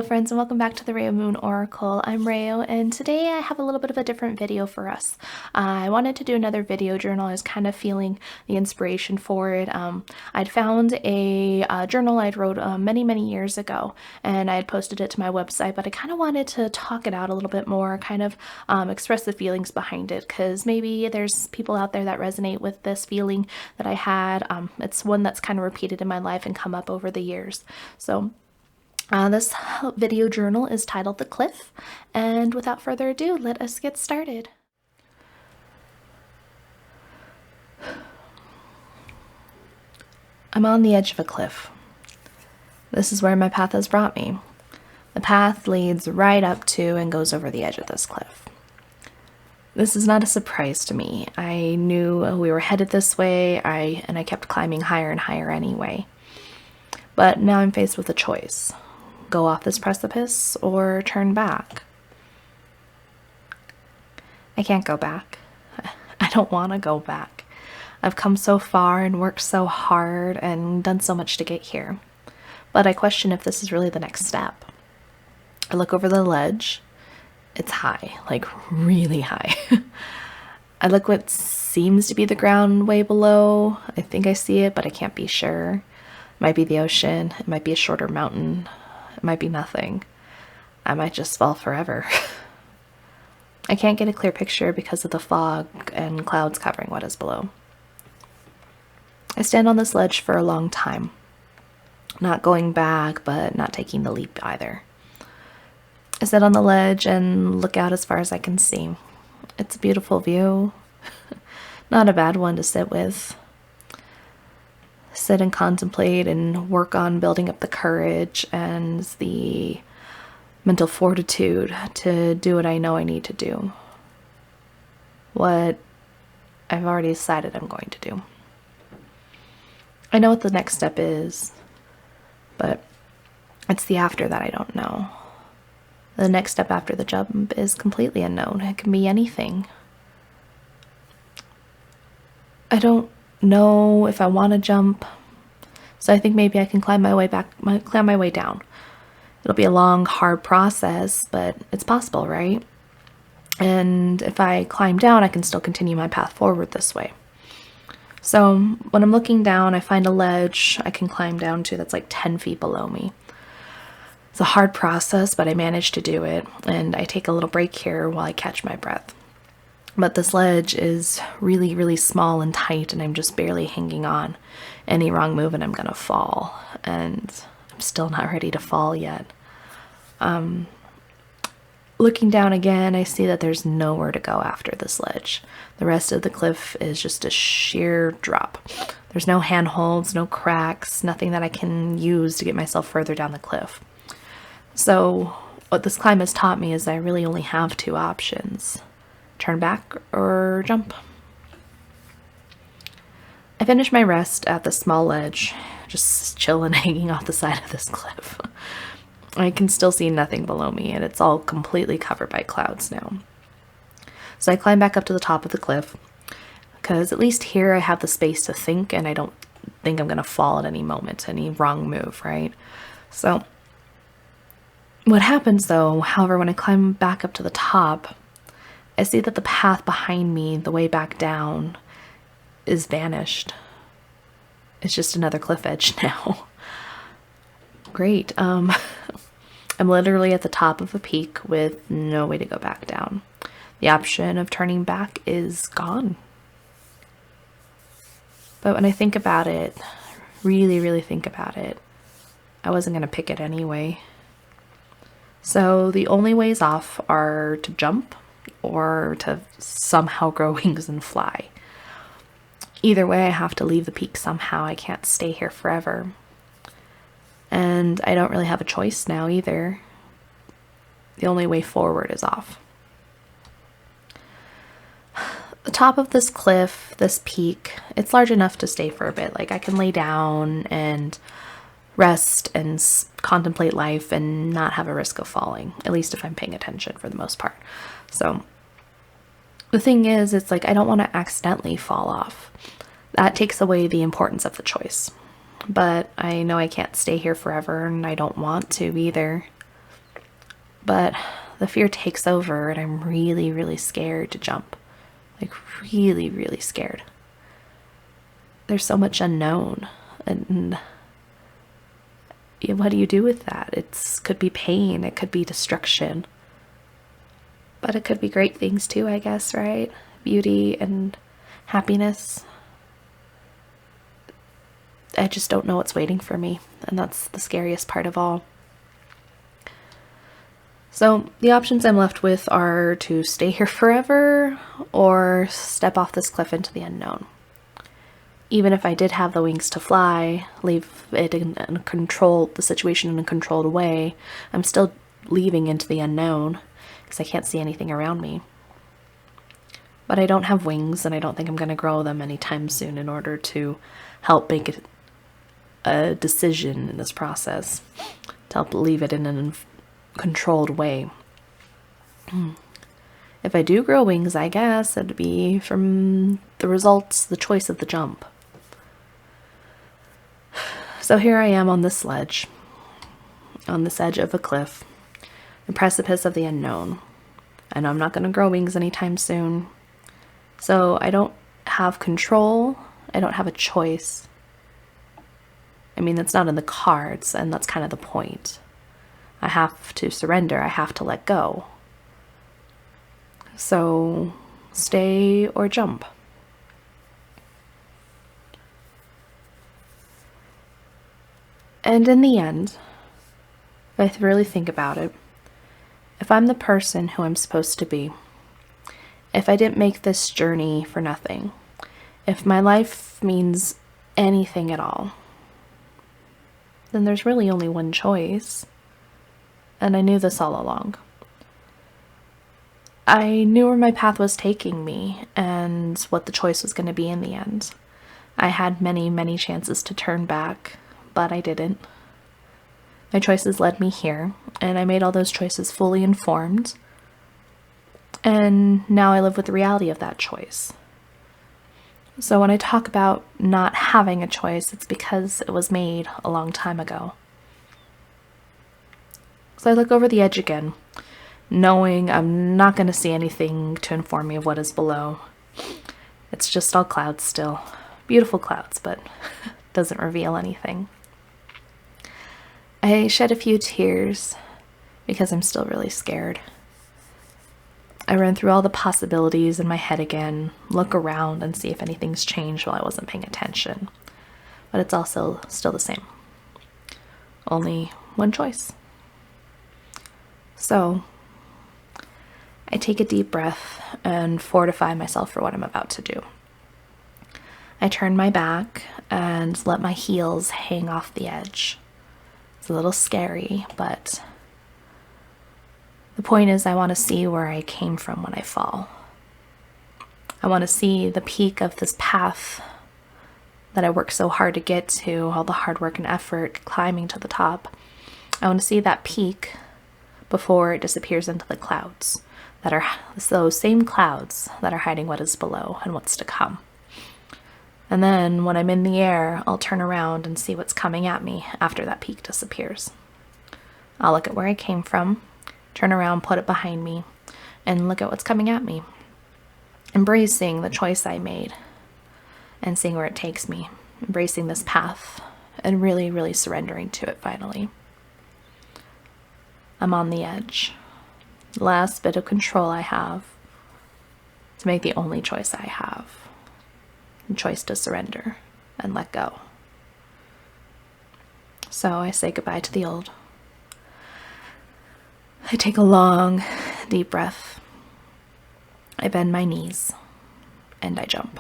friends, and welcome back to the RaoMoon Oracle. I'm Rao, and today I have a little bit of a different video for us. I wanted to do another video journal. I was kind of feeling the inspiration for it. I'd found a journal I'd wrote many years ago, and I had posted it to my website, but I kind of wanted to talk it out a little bit more, kind of express the feelings behind it, because maybe there's people out there that resonate with this feeling that I had. It's one that's kind of repeated in my life and come up over the years. So this video journal is titled The Cliff, and without further ado, let us get started. I'm on the edge of a cliff. This is where my path has brought me. The path leads right up to and goes over the edge of this cliff. This is not a surprise to me. I knew we were headed this way, and I kept climbing higher and higher anyway. But now I'm faced with a choice. Go off this precipice or turn back. I can't go back. I don't want to go back. I've come so far and worked so hard and done so much to get here. But I question if this is really the next step. I look over the ledge. It's high, like really high. I look what seems to be the ground way below. I think I see it, but I can't be sure. It might be the ocean. It might be a shorter mountain. It might be nothing. I might just fall forever. I can't get a clear picture because of the fog and clouds covering what is below. I stand on this ledge for a long time, not going back, but not taking the leap either. I sit on the ledge and look out as far as I can see. It's a beautiful view, not a bad one to sit with. Sit and contemplate and work on building up the courage and the mental fortitude to do what I know I need to do. What I've already decided I'm going to do. I know what the next step is, but it's the after that I don't know. The next step after the jump is completely unknown. It can be anything. I don't know if I want to jump, so I think maybe I can climb my way down. It'll be a long, hard process, but it's possible, right? And if I climb down, I can still continue my path forward this way. So when I'm looking down, I find a ledge I can climb down to that's like 10 feet below me. It's a hard process, but I managed to do it, and I take a little break here while I catch my breath. But this ledge is really small and tight, and I'm just barely hanging on. Any wrong move and I'm gonna fall, and I'm still not ready to fall yet. Looking down again, I see that there's nowhere to go after this ledge. The rest of the cliff is just a sheer drop. There's no handholds, no cracks, nothing that I can use to get myself further down the cliff. So what this climb has taught me is I really only have two options. Turn back or jump. I finish my rest at the small ledge, just chilling, hanging off the side of this cliff. I can still see nothing below me, and it's all completely covered by clouds now. So I climb back up to the top of the cliff, because at least here I have the space to think, and I don't think I'm going to fall at any moment, any wrong move, right? So what happens though, however, when I climb back up to the top, I see that the path behind me, the way back down, is vanished. It's just another cliff edge now. Great. I'm literally at the top of a peak with no way to go back down. The option of turning back is gone. But when I think about it, really think about it, I wasn't going to pick it anyway. So the only ways off are to jump or to somehow grow wings and fly. Either way, I have to leave the peak somehow. I can't stay here forever. And I don't really have a choice now either. The only way forward is off. The top of this cliff, this peak, it's large enough to stay for a bit. Like I can lay down and rest and contemplate life and not have a risk of falling, at least if I'm paying attention for the most part. So the thing is, it's like I don't want to accidentally fall off. That takes away the importance of the choice. But I know I can't stay here forever, and I don't want to either. But the fear takes over and I'm really, really scared to jump. Like really, really scared. There's so much unknown, and what do you do with that? It could be pain, it could be destruction, but it could be great things too, I guess, right? Beauty and happiness. I just don't know what's waiting for me, and that's the scariest part of all. So the options I'm left with are to stay here forever or step off this cliff into the unknown. Even if I did have the wings to fly, leave it in the situation in a controlled way, I'm still leaving into the unknown because I can't see anything around me. But I don't have wings, and I don't think I'm going to grow them anytime soon in order to help make a decision in this process, to help leave it in a controlled way. If I do grow wings, I guess it'd be from the results, the choice of the jump. So here I am on this ledge, on this edge of a cliff, the precipice of the unknown. I know I'm not going to grow wings anytime soon. So I don't have control. I don't have a choice. I mean, that's not in the cards, and that's kind of the point. I have to surrender. I have to let go. So stay or jump. And in the end, if I really think about it, if I'm the person who I'm supposed to be, if I didn't make this journey for nothing, if my life means anything at all, then there's really only one choice. And I knew this all along. I knew where my path was taking me and what the choice was going to be in the end. I had many, many chances to turn back, but I didn't. My choices led me here, and I made all those choices fully informed. And now I live with the reality of that choice. So when I talk about not having a choice, it's because it was made a long time ago. So I look over the edge again, knowing I'm not going to see anything to inform me of what is below. It's just all clouds still. Beautiful clouds, but doesn't reveal anything. I shed a few tears because I'm still really scared. I run through all the possibilities in my head again, look around and see if anything's changed while I wasn't paying attention. But it's also still the same. Only one choice. So I take a deep breath and fortify myself for what I'm about to do. I turn my back and let my heels hang off the edge. It's a little scary, but the point is I want to see where I came from when I fall. I want to see the peak of this path that I worked so hard to get to, all the hard work and effort climbing to the top. I want to see that peak before it disappears into the clouds that are those same clouds that are hiding what is below and what's to come. And then when I'm in the air, I'll turn around and see what's coming at me after that peak disappears. I'll look at where I came from, turn around, put it behind me, and look at what's coming at me. Embracing the choice I made and seeing where it takes me. Embracing this path and really, really surrendering to it finally. I'm on the edge. The last bit of control I have to make the only choice I have. The choice to surrender and let go. So I say goodbye to the old. I take a long, deep breath. I bend my knees and I jump.